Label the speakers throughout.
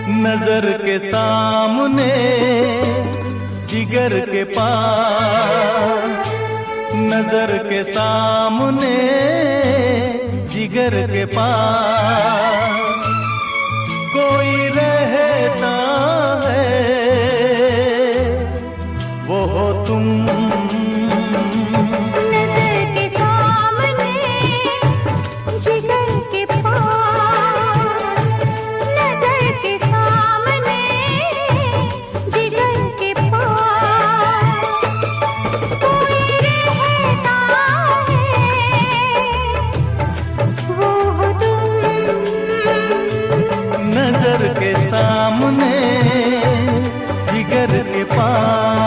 Speaker 1: नजर के सामने जिगर के पास, नजर के सामने जिगर के पास कोई रहता है, वो हो तुम। नजर के सामने जिगर के पास।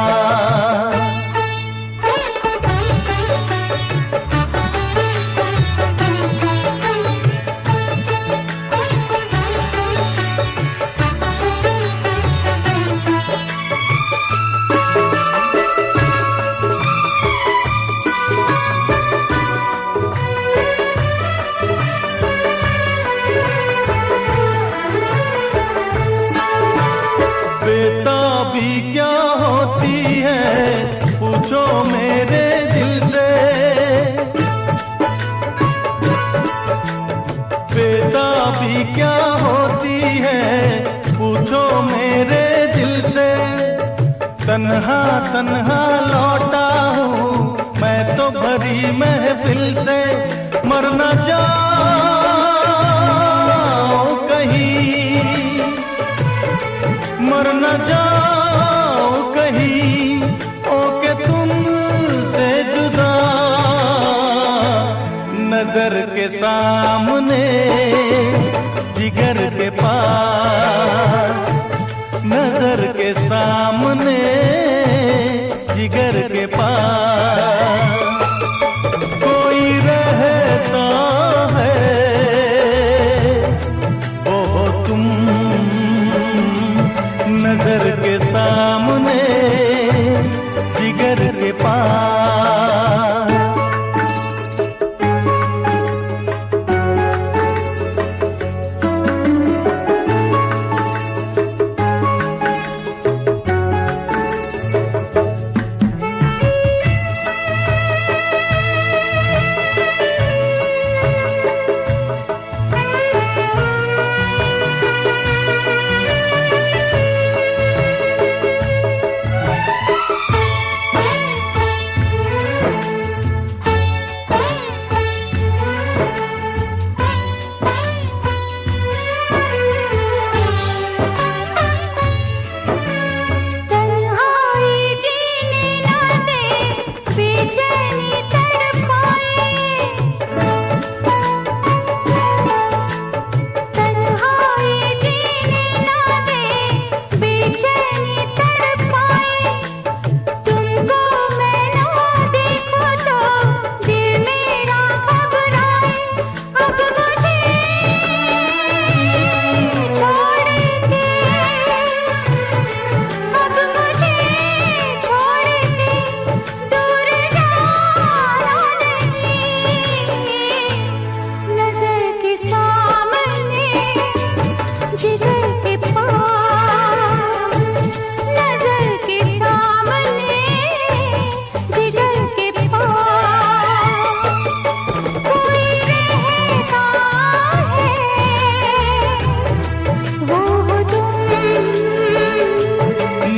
Speaker 1: बेताबी क्या होती है पूछो मेरे दिल से, बेताबी क्या होती है पूछो मेरे दिल से। तन्हा तन्हा लौटा हूँ मैं तो भरी महफिल से, मर न जाओ कहीं, मर न जाओ कहीं ओके तुमसे जुदा। नजर के सामने जिगर के पास, नजर के सामने जिगर के पास कोई रहता है, वो हो तुम। नजर के सामने जिगर के पास।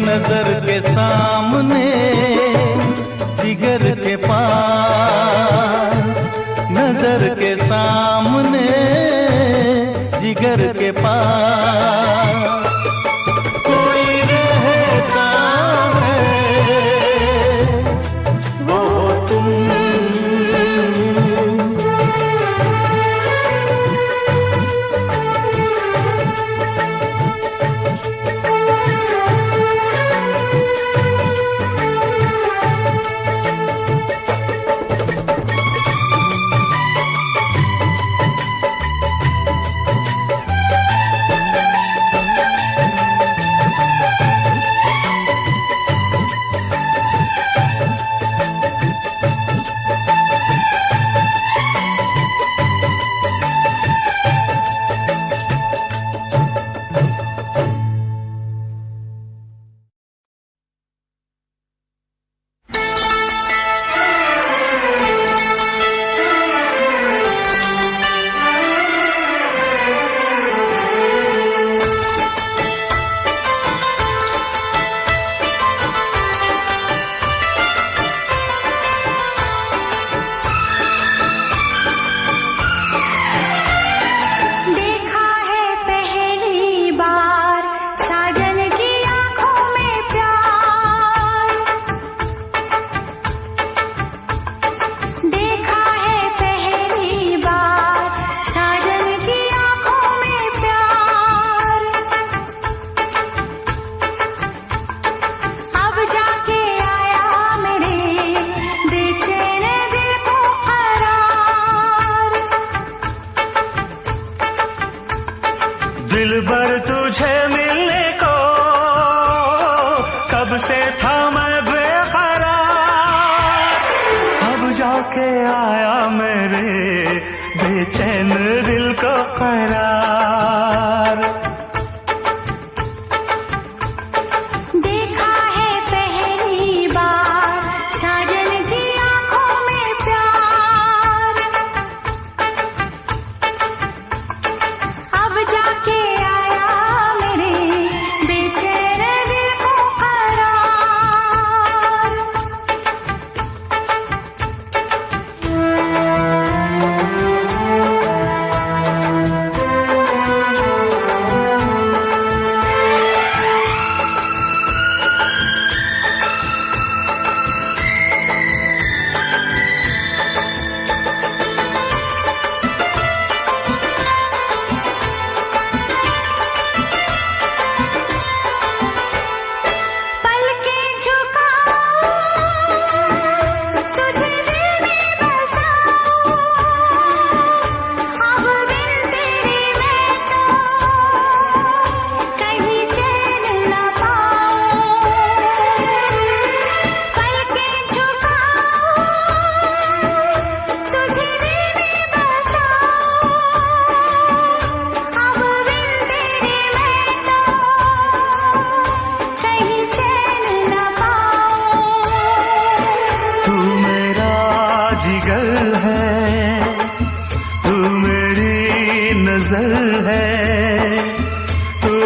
Speaker 1: नजर के सामने जिगर के पास, नजर के सामने जिगर के पास कोई रहता है, वो तुम।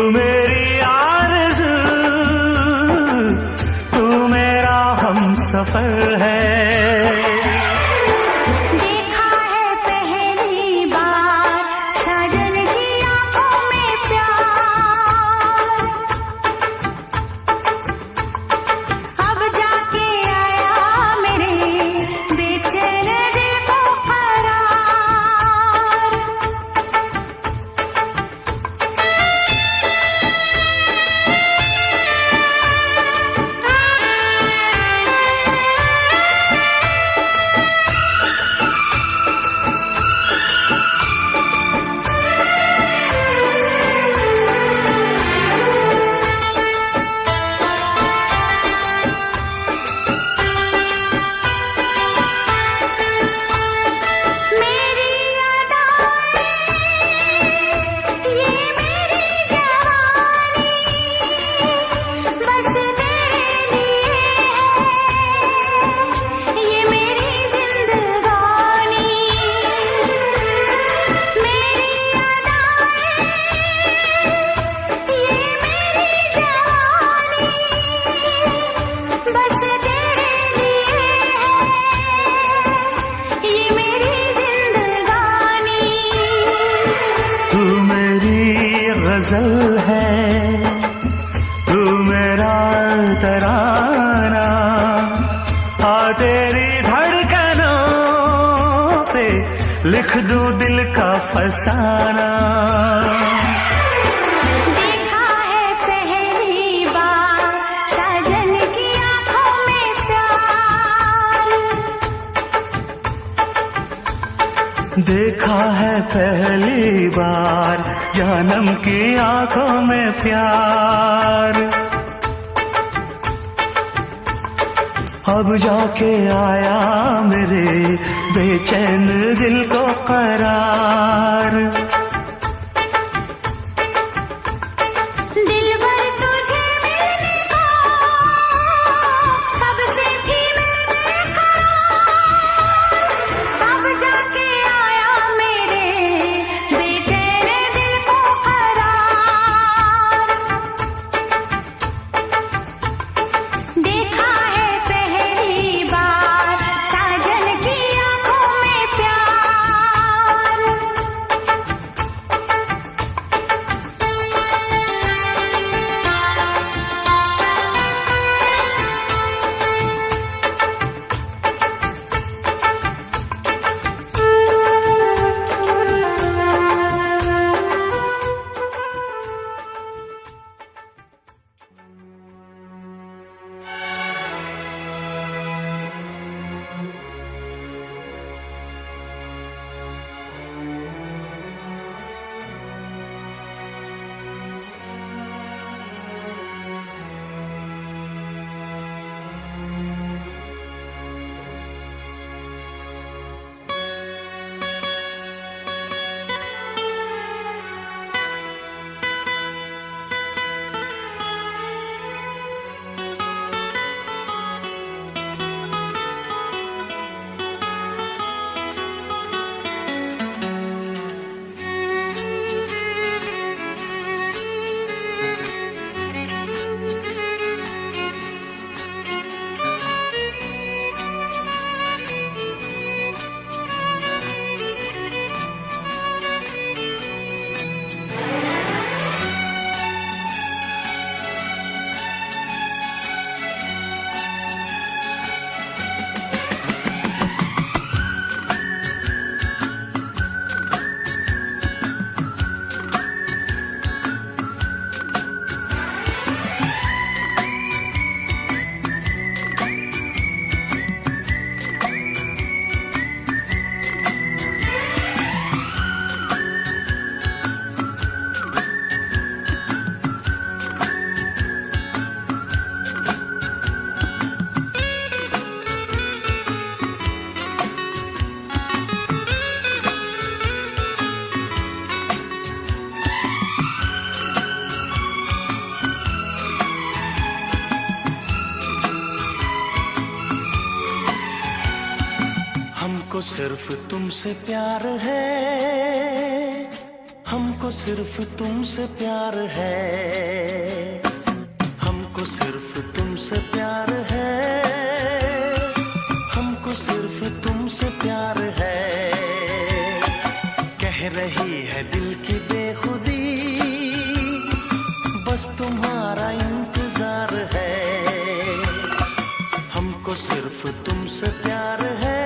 Speaker 2: मेरी आरज़ू, तू मेरा हमसफर है। गजल है तू मेरा तराना, आ तेरी धड़कनों पे लिख दूं दिल का फसाना।
Speaker 3: देखा है पहली बार साजन की आंखों में प्यार,
Speaker 2: देखा है पहली बार जानम की आंखों में प्यार। अब जाके आया मेरे बेचैन दिल को करार।
Speaker 3: दिलबर तुझे मिलने को कब से थी मैं बेकरार, अब जाके आया मेरे बेचैन दिल को करार। देखा है पहली बार साजन की आंखों में प्यार।
Speaker 2: हमको सिर्फ तुमसे प्यार है, हमको सिर्फ तुमसे प्यार है, हमको सिर्फ तुमसे प्यार है, हमको सिर्फ तुमसे प्यार है। कह रही है दिल की बेखुदी, बस तुम्हारा इंतजार है। हमको सिर्फ तुमसे प्यार है,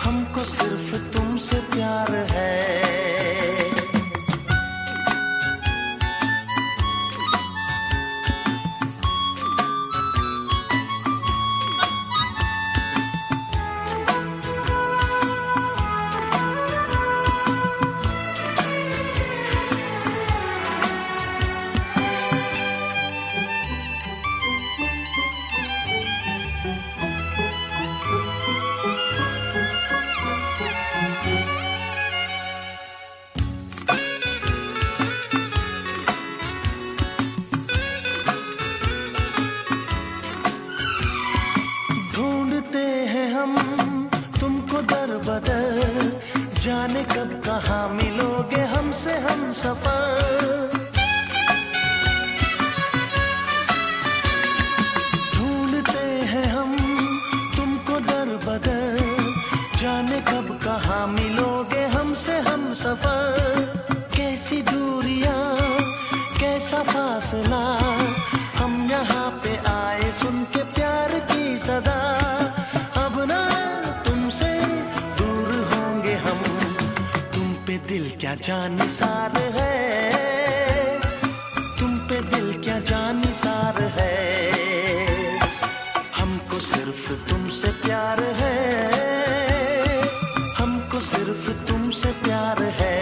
Speaker 2: हमको सिर्फ तुमसे प्यार है। जाने कब कहाँ मिलोगे हमसे हम सफर। ढूंढते हैं हम तुमको दर बदर, जाने कब कहाँ मिलोगे हमसे हम सफर। कैसी दूरियां कैसा फासला, हम यहाँ पे आए सुन के प्यार की सदा। अब ना तुमसे दूर होंगे हम, तुम पे दिल क्या जानिसार है, तुम पे दिल क्या जानिसार है। हमको सिर्फ तुमसे प्यार है, हमको सिर्फ तुमसे प्यार है।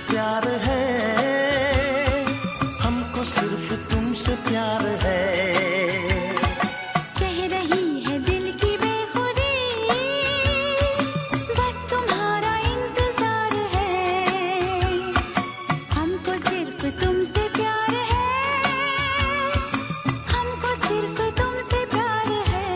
Speaker 2: प्यार है, हमको सिर्फ तुमसे प्यार है।
Speaker 3: कह रही है दिल की बेखुदी, बस तुम्हारा इंतजार है। हमको सिर्फ तुमसे प्यार है, हमको सिर्फ तुमसे प्यार है।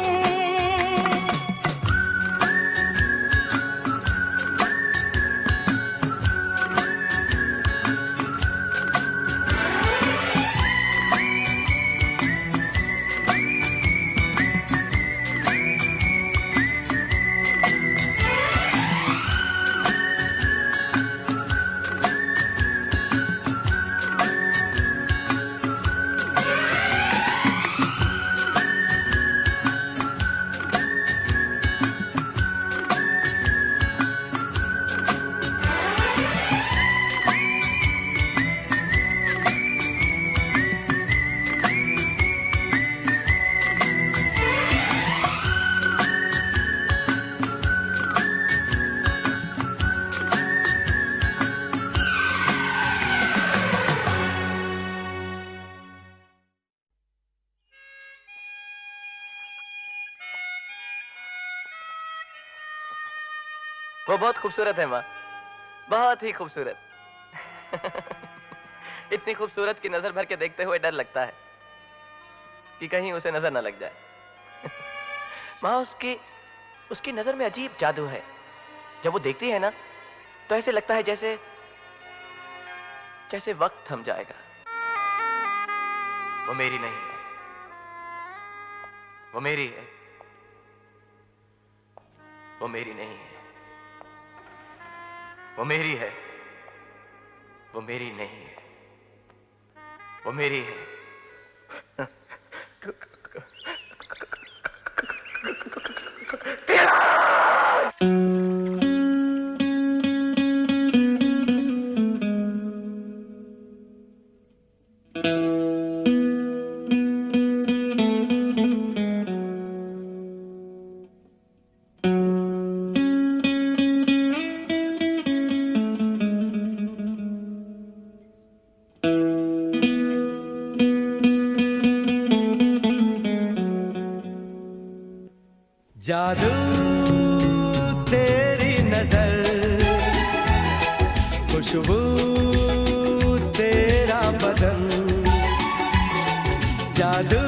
Speaker 4: वो बहुत खूबसूरत है माँ। बहुत ही खूबसूरत। इतनी खूबसूरत की नजर भर के देखते हुए डर लगता है कि कहीं उसे नजर न लग जाए। माँ, उसकी नजर में अजीब जादू है। जब वो देखती है ना तो ऐसे लगता है जैसे वक्त थम जाएगा। वो मेरी नहीं है, वो मेरी है। वो मेरी नहीं है, वो मेरी है। वो मेरी नहीं है, वो मेरी है।
Speaker 2: जादू तेरी नजर, खुशबू तेरा बदन, जादू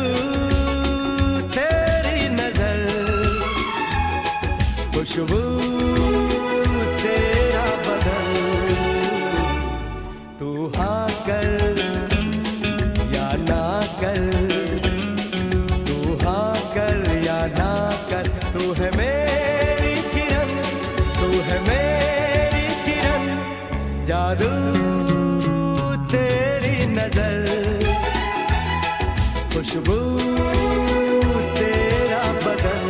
Speaker 2: तेरी नजर, खुशबू तेरा बदन। तू हाँ कर या ना कर, तू हाँ कर या ना कर, तू है मेरी किरण, तू है मेरी किरण। जादू तेरी नजर, खुशबू तेरा बदन।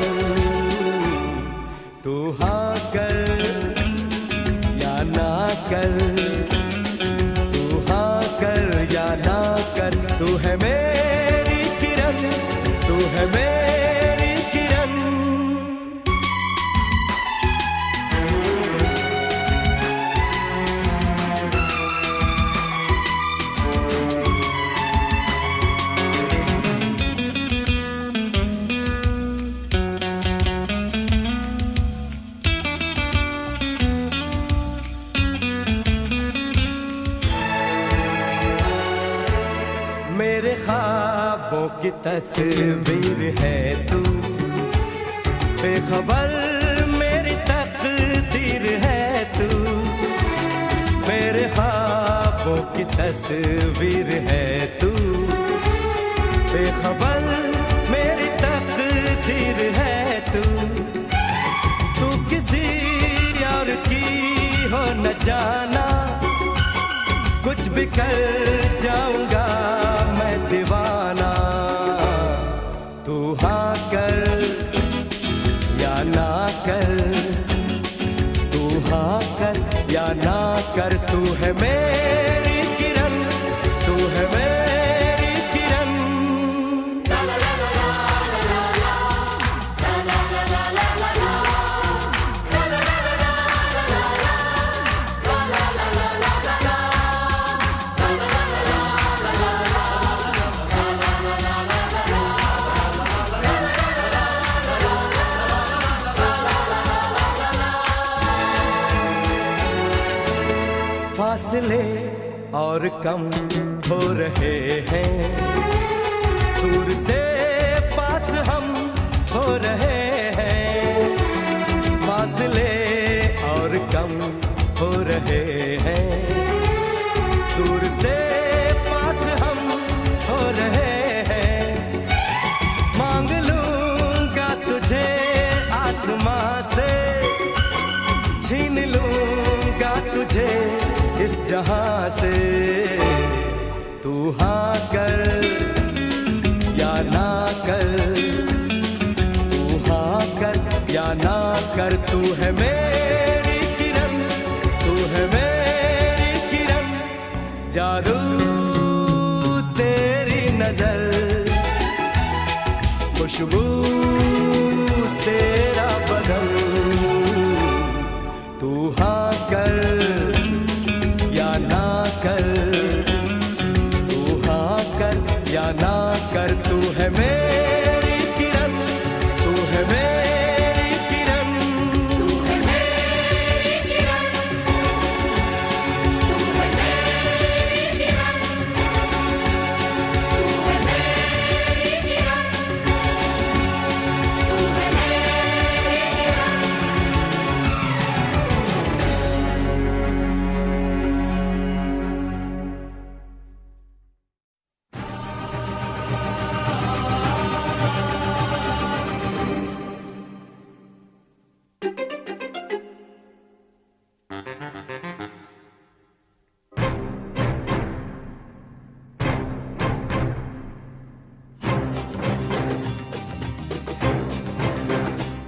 Speaker 2: तू हाँ कर या ना कर, तू हाँ कर या ना कर, तू है मेरी किरण, तू है मेरी किरण। मेरे ख्वाबों की तस्वीर है तू, बेखबर मेरी तकदीर है तू। मेरे ख्वाबों की तस्वीर है तू, बेखबर मेरी तकदीर है तू। तू किसी और की हो न जाना, कुछ भी कर जाऊंगा मैं दीवाना। तू हाँ कर या ना कर, तू हाँ कर या ना कर, तू है मेरी किरण, तू है मेरी किरण। फासले और कम हो रहे हैं, दूर से पास हम हो रहे हैं। फासले और कम हो रहे हैं, दूर से पास हम हो रहे हैं। मांग लूंगा तुझे आसमां से, छीन लूंगा तुझे इस जहां से। तू हाँ कर या ना कर, तू हाँ कर या ना कर, तू है मेरी किरण, तू है मेरी किरण। जादू तेरी नजर, खुशबू तेरा बदन। तू हाँ कर या ना कर, तू हाँ कर या ना कर, तू है मेरी किरण, तू है मेरी किरण, तू है मेरी किरण।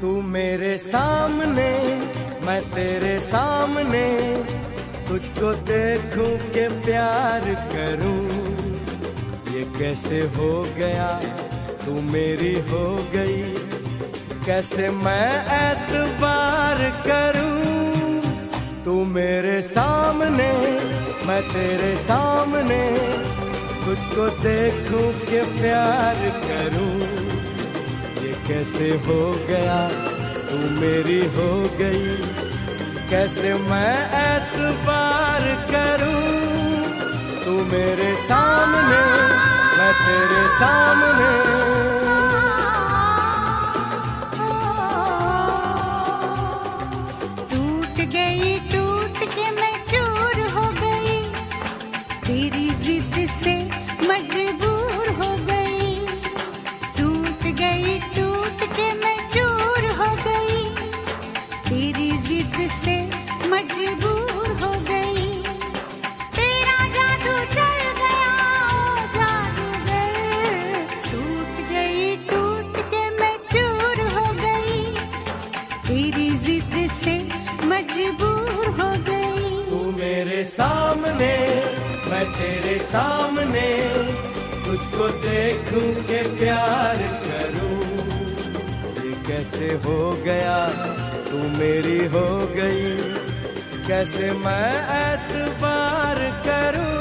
Speaker 2: तू मेरे सामने मैं तेरे सामने, तुझको देखूं के प्यार करूं, ये कैसे हो गया तू मेरी हो गई, कैसे मैं एतबार करूं। तू मेरे सामने मैं तेरे सामने, तुझको देखूं के प्यार करूं, ये कैसे हो गया तू मेरी हो गई, कैसे मैं एतबार करूं। तू मेरे सामने मैं तेरे सामने,
Speaker 3: टूट गई टूट के मैं चूर हो गई, तेरी जिद से मजबूर हो गई। टूट गई टूट के मैं चूर हो गई, तेरी जिद से मजबूर हो गई। तेरा जादू चल गया ओ जादूगर, टूट गई टूट के मैं चूर हो गई, तेरी जिद से मजबूर हो गई।
Speaker 2: तू मेरे सामने मैं तेरे सामने, तुझको देखूं के प्यार करूं, ये कैसे हो गया तू मेरी हो गई, कैसे मैं एतबार करूं।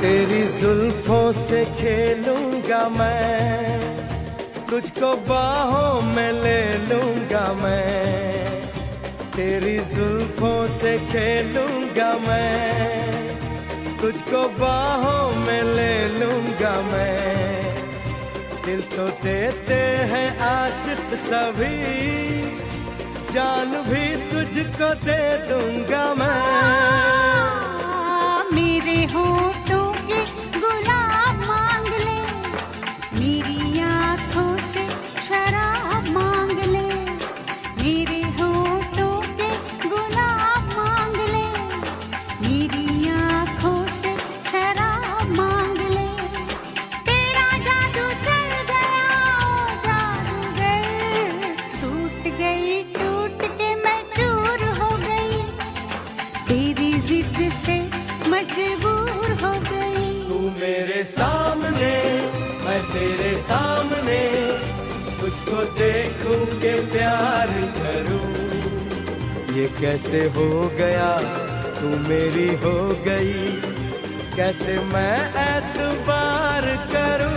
Speaker 2: तेरी जुल्फों से खेलूंगा मैं, तुझको बाहों में ले लूंगा मैं। तेरी जुल्फों से खेलूंगा मैं, तुझको बाहों में ले लूंगा मैं। दिल तो देते हैं आशिक सभी, जान भी तुझको दे दूंगा मैं।
Speaker 3: मेरे होठों के गुलाब मांग ले, मेरी आँखों से शराब मांग ले। मेरे होठों के गुलाब मांग ले, मेरी आँखों से शराब मांग ले। तेरा जादू चल गया ओ जादूगर, टूट गई टूट के मैं चूर हो गई, तेरी जिद से मजबूर हो गई।
Speaker 2: तू मेरे सामने मैं तेरे सामने, तुझको देखूं के प्यार करूं, ये कैसे हो गया तू मेरी हो गई, कैसे मैं एतबार करूं।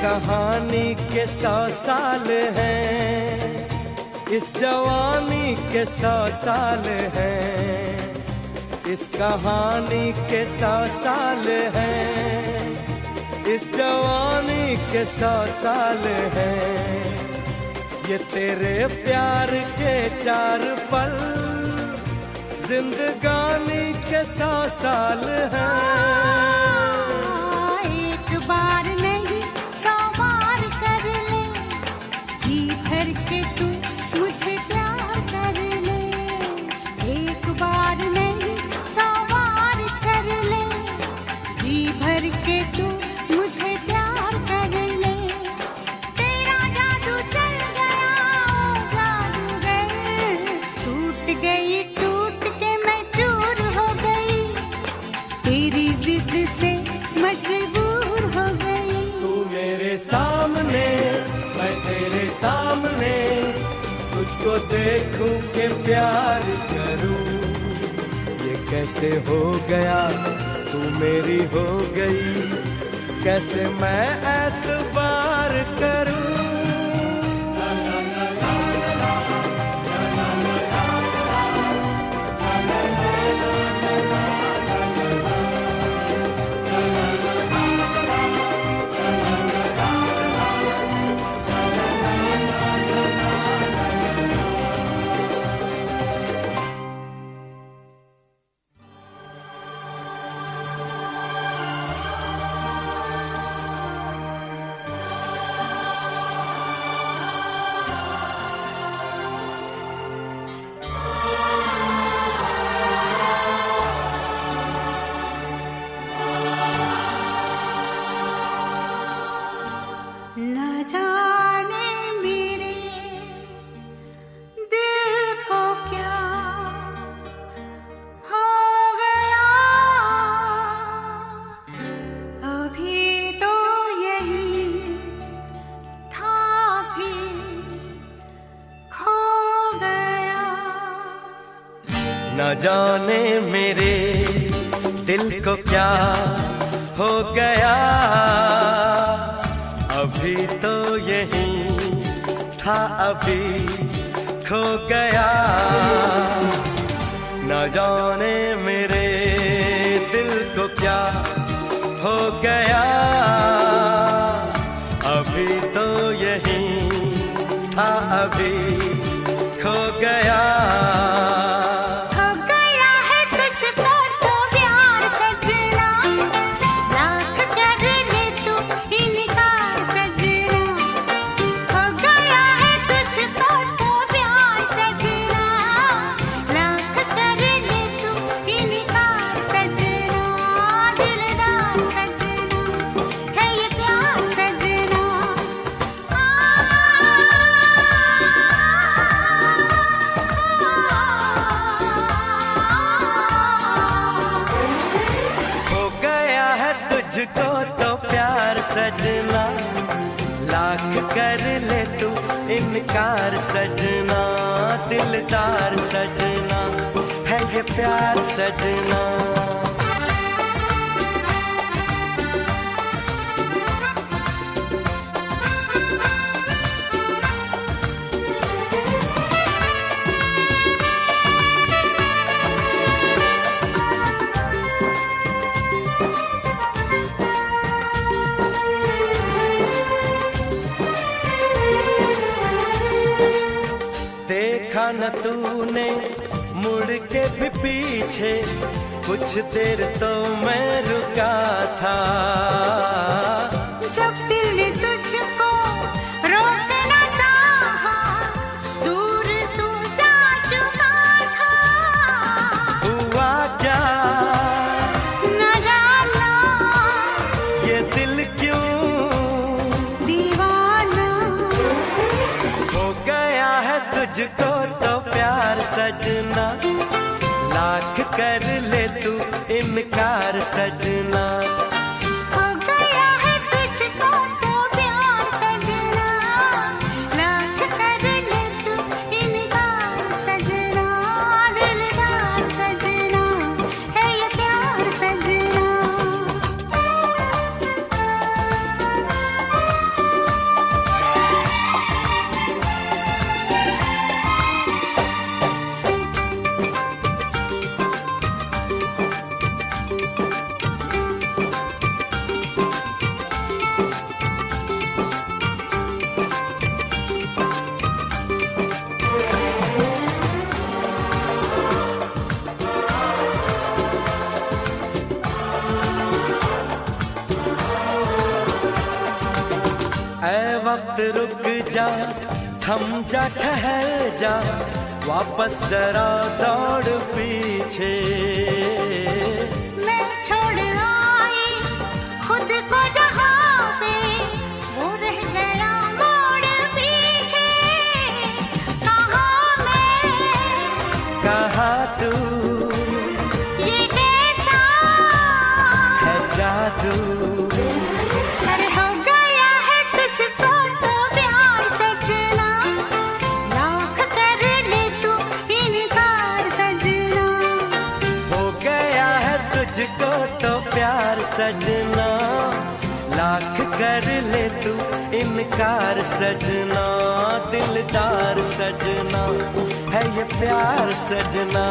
Speaker 2: कहानी के 100 साल हैं, इस जवानी के 100 साल हैं। इस कहानी के 100 साल हैं, इस जवानी के 100 साल हैं। ये तेरे प्यार के 4 पल, जिंदगानी के 100 साल हैं।
Speaker 3: एक बार नहीं 100 बार कर ले, जी भर के तू मुझे प्यार कर ले। एक बार नहीं 100 बार कर ले, जी भर के तू मुझे प्यार कर ले। तेरा जादू चल गया ओ जादूगर, टूट गई टूट के मैं चूर हो गई, तेरी
Speaker 5: देखूं कि प्यार करूं, ये कैसे हो गया तू मेरी हो गई, कैसे मैं एतबार करूं। न जाने मेरे दिल को क्या हो गया, अभी तो यही था अभी खो गया। न जाने मेरे दिल को क्या हो गया, अभी तो यही था अभी खो गया। तुझको तो प्यार सजना, लाख कर ले तू इनकार सजना, दिलदार सजना है ये प्यार सजना। देखा न तूने मुड़ के भी पीछे, कुछ देर तो मैं रुका था।
Speaker 3: जब दिल ने तुझको रोकना चाहा, दूर तू जा चुका था।
Speaker 5: हुआ क्या
Speaker 3: न जाना,
Speaker 5: ये दिल क्यों
Speaker 3: दीवाना
Speaker 5: हो गया है तुझको तो प्यार सजना, लाख कर ले तू इनकार सजना।
Speaker 3: हो गया है तुझको तो प्यार सजना, लाख कर ले तू इनकार सजना, दिलदार सजना है ये प्यार सजना।
Speaker 5: ऐ वक्त रुक जा, थम जा, ठहर जा, वापस जरा दौड़ पीछे।
Speaker 3: मैं छोड़ आई खुद को जहाँ पे, वो रह गया मोड़ पीछे। कहाँ मैं
Speaker 5: कहाँ तू,
Speaker 3: ये कैसा
Speaker 5: है जादू।
Speaker 3: अरे हो गया है तुझको तो प्यार सजना, लाख कर
Speaker 5: सजना, लाख कर ले तू इनकार सजना, दिलदार सजना है ये प्यार सजना।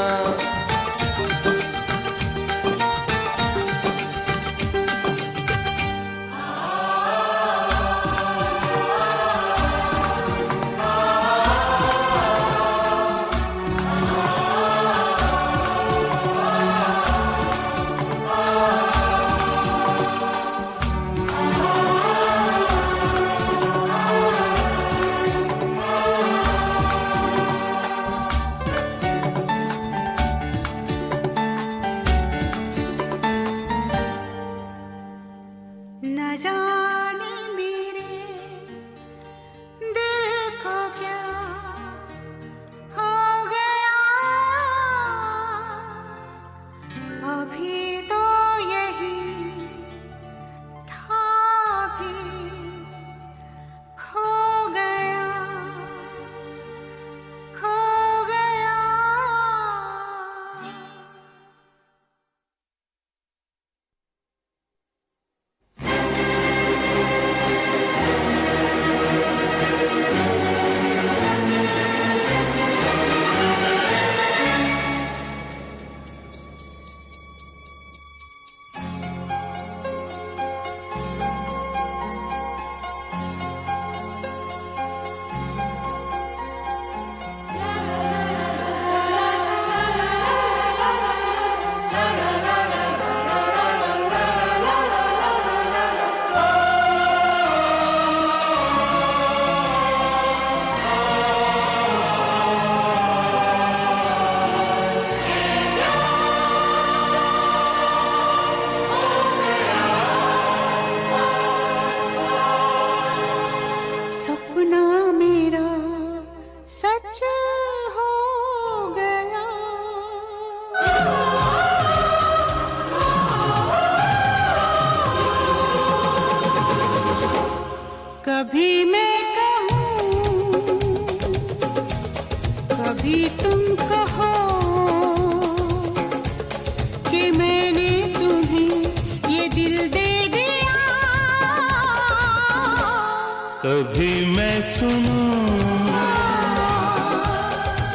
Speaker 1: कभी मैं सुनूं,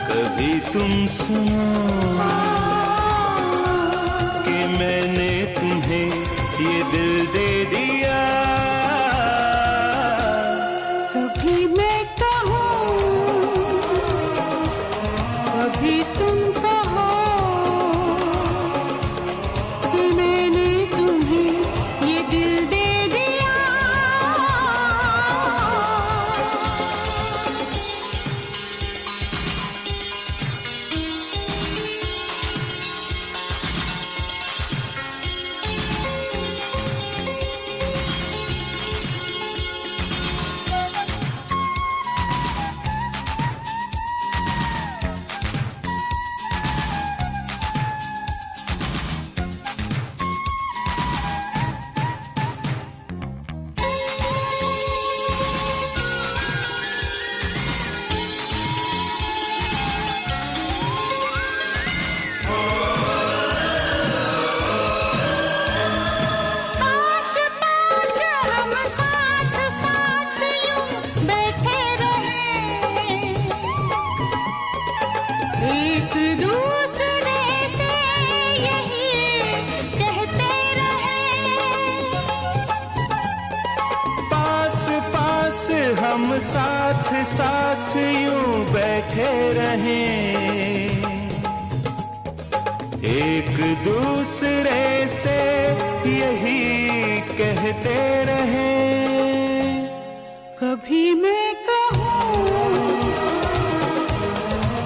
Speaker 1: कभी तुम सुनो कि मैंने तुम्हें ये दिल दे दिया।
Speaker 3: कभी मैं कहूँ, कभी तुम कहो कि मैंने तुम्हें ये दिल दे दिया।
Speaker 1: हम साथ साथ यूं बैठे रहें, एक दूसरे से यही कहते रहें।
Speaker 3: कभी मैं कहूँ,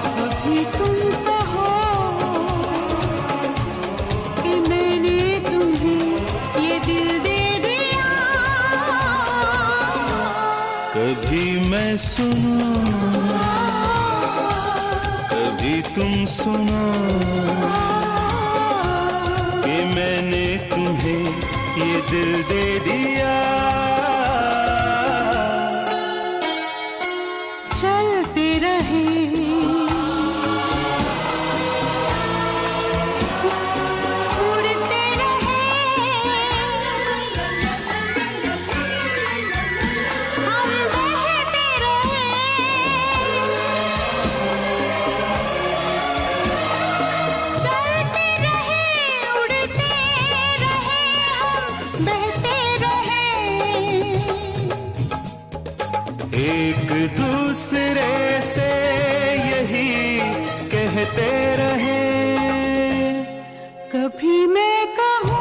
Speaker 3: कभी तुम कहो कि मैंने तुम्हें ये दिल दे दिया।
Speaker 1: कभी मैं सुनूं, कभी तुम सुनो कि मैंने तुम्हें ये दिल दे दिया।
Speaker 3: चलते रहे उड़ते रहे,
Speaker 1: कहते रहे।
Speaker 3: कभी मैं कहूँ,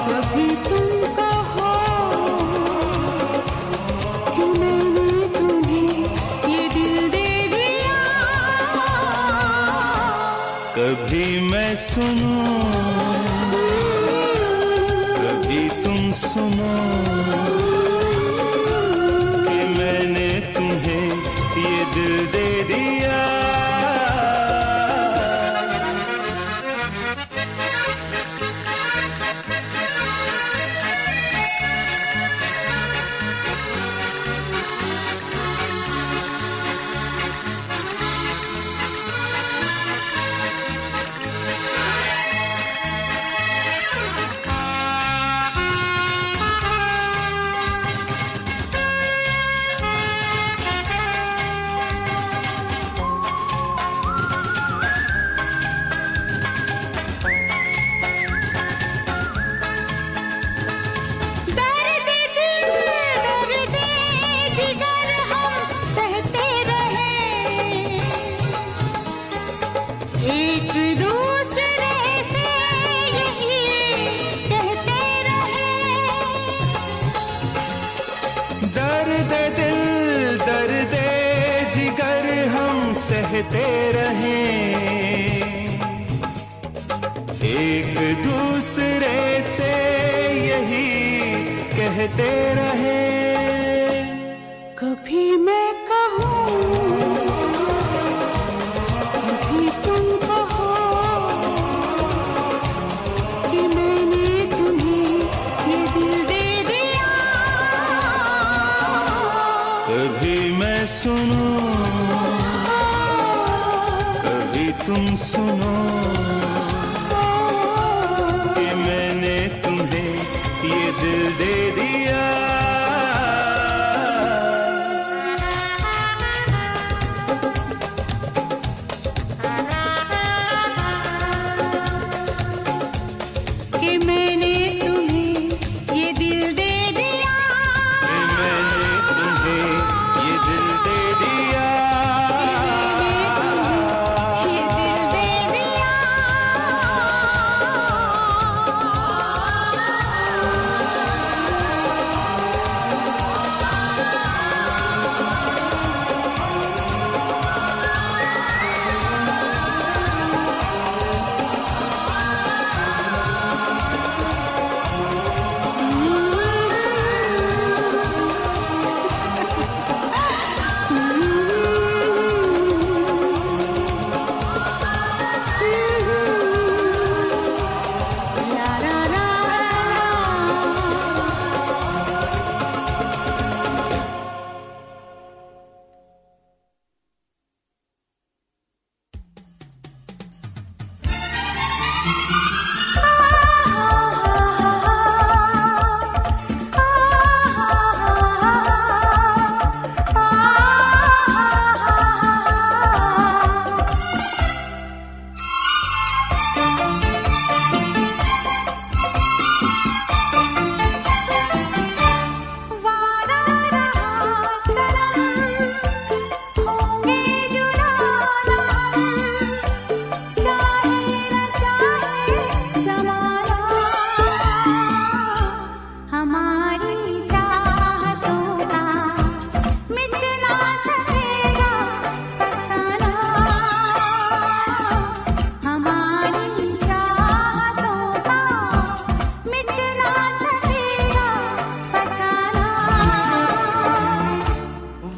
Speaker 3: कभी तुम कहो कि मैंने तुम्हें ये दिल दे दिया।
Speaker 1: कभी मैं सुनूं, कभी तुम सुनो कि मैंने तुम्हें ये दिल दे दिया। कहते रहे, एक दूसरे से यही कहते रहे।
Speaker 3: कभी मैं कहूँ, कभी तुम कहो कि मैंने तुम्हें ये दिल दे दिया।
Speaker 1: कभी मैं सुनूं, तुम सुनो कि मैंने तुम्हें ये दिल दे दिया।
Speaker 3: कि मैंने तुम्हें ये दिल दे दिया।
Speaker 1: कि मैंने तुम्हें ये दिल दे दिया।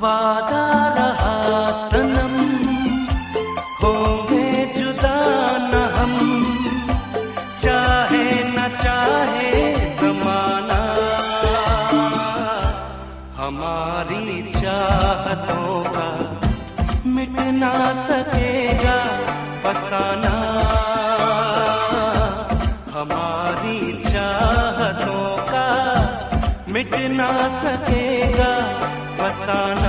Speaker 5: वादा रहा सनम, होंगे जुदा न हम, चाहे न चाहे जमाना। हमारी चाहतों का मिट ना सकेगा फसाना। हमारी चाहतों का मिट ना सकेगा फसाना।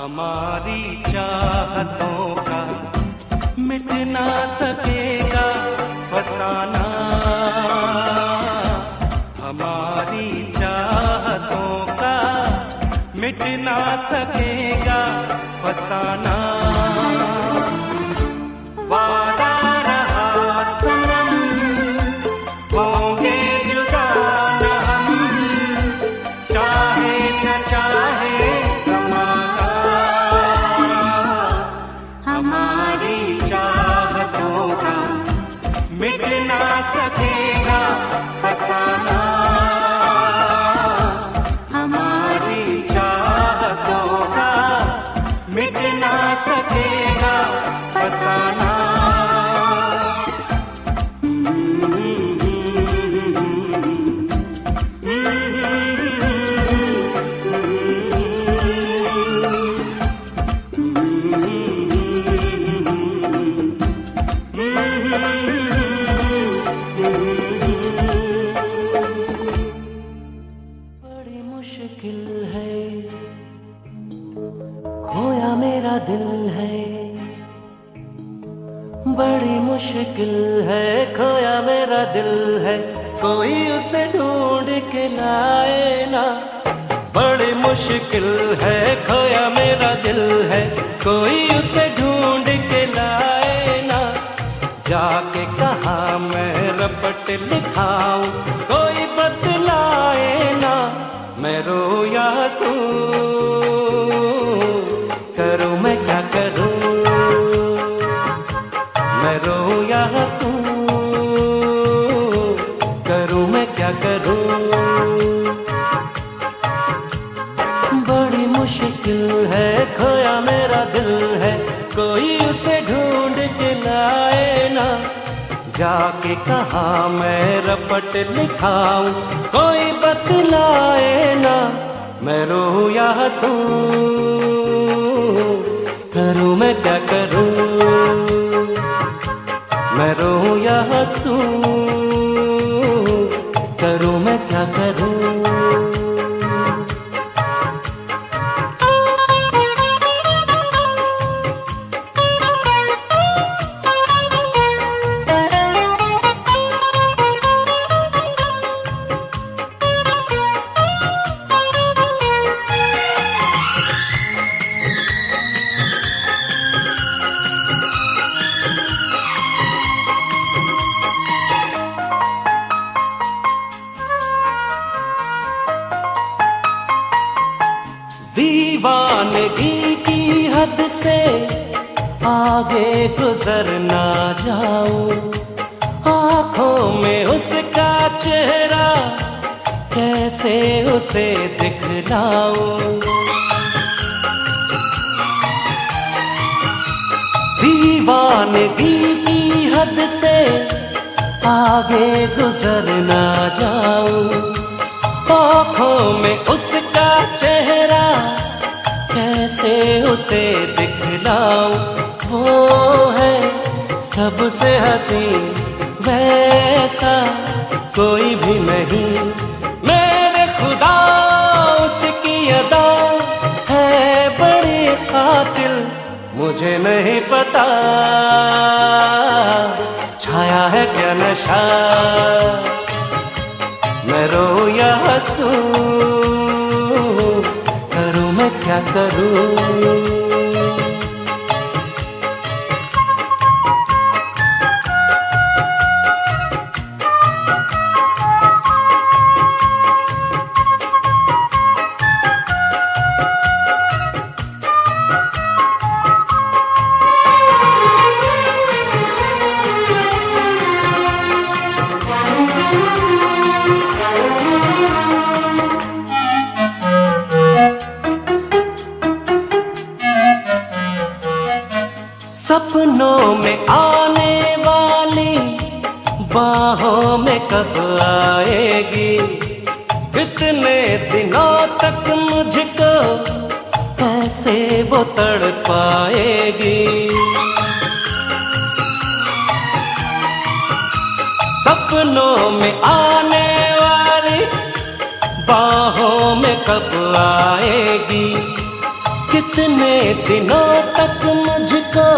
Speaker 5: हमारी चाहतों का मिट ना सकेगा फसाना, हमारी चाहतों का मिट ना सकेगा फसाना। वादा रहा सनम, होंगे जुदा न हम, चाहे न चाहे ज़माना। हमारी चाहतों का मिट ना सकेगा फसाना, हमारी चाहतों का मिट ना सकेगा फसाना।
Speaker 2: बड़ी मुश्किल है, खोया मेरा दिल है। बड़ी मुश्किल है, खोया मेरा दिल है, कोई उसे ढूंढ के लाए ना। बड़ी मुश्किल है, खोया मेरा दिल है, कोई उसे ढूंढ के लाए ना। जाके कहा मैं रपट लिखाऊं, कोई बतलाए ना। मैं रोया सू, करूं मैं क्या करूं। मैं रोया हंसू, करूं मैं क्या करूं। बड़ी मुश्किल है, खोया मेरा दिल है, कोई उसे ढूंढ के लाए ना। जाके कहा मैं रपट लिखाऊं, कोई बतलाए ना। मैं रोया हंसू, करूं मैं क्या करूं। मैं रोया हंसू, करूं मैं क्या करूं। दीवानगी की हद से आगे गुजर ना जाऊं, आंखों में उसका चेहरा कैसे उसे दिखलाऊं। दीवानगी की हद से आगे गुजर ना जाऊं, आंखों में उसका चेहरा कैसे उसे दिखलाऊं। वो है सबसे हसीन, वैसा कोई भी नहीं। मेरे खुदा उसकी अदा है बड़ी कातिल, मुझे नहीं पता छाया है क्या नशा। मैं रोया हंसू, करूं मैं क्या करूं। सपनों में आने वाली बाहों में कब आएगी। इतने दिनों तक मुझको कैसे वो तड़पाएगी। सपनों में आने वाली बाहों में कब आएगी। कितने दिनों तक मुझको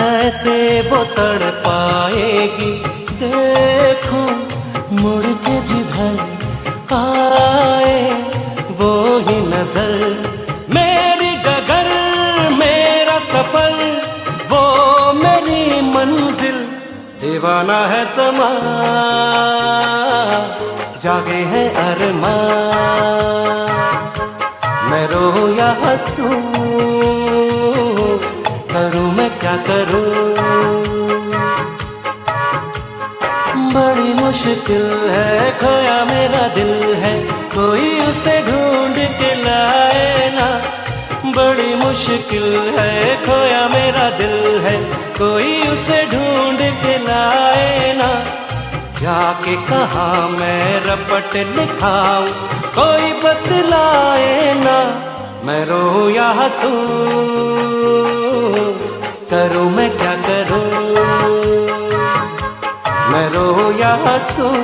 Speaker 2: ऐसे वो तड़पाएगी। देखो मुड़ के जिधर आए वो ही नजर, मेरी डगर मेरा सफर, वो मेरी मंजिल। दीवाना है समा, जागे है अरमान, मैं रो या हंसूं, करूं मैं क्या करूं। बड़ी मुश्किल है, खोया मेरा दिल है, कोई उसे ढूंढ के लाए ना। बड़ी मुश्किल है, खोया मेरा दिल है, कोई उसे ढूंढ के लाए ना। जाके कहाँ मैं रपट लिखाऊं, कोई बतलाए ना। मैं रो या हंसूं, करूं मैं क्या करूं। मैं रो या हंसूं,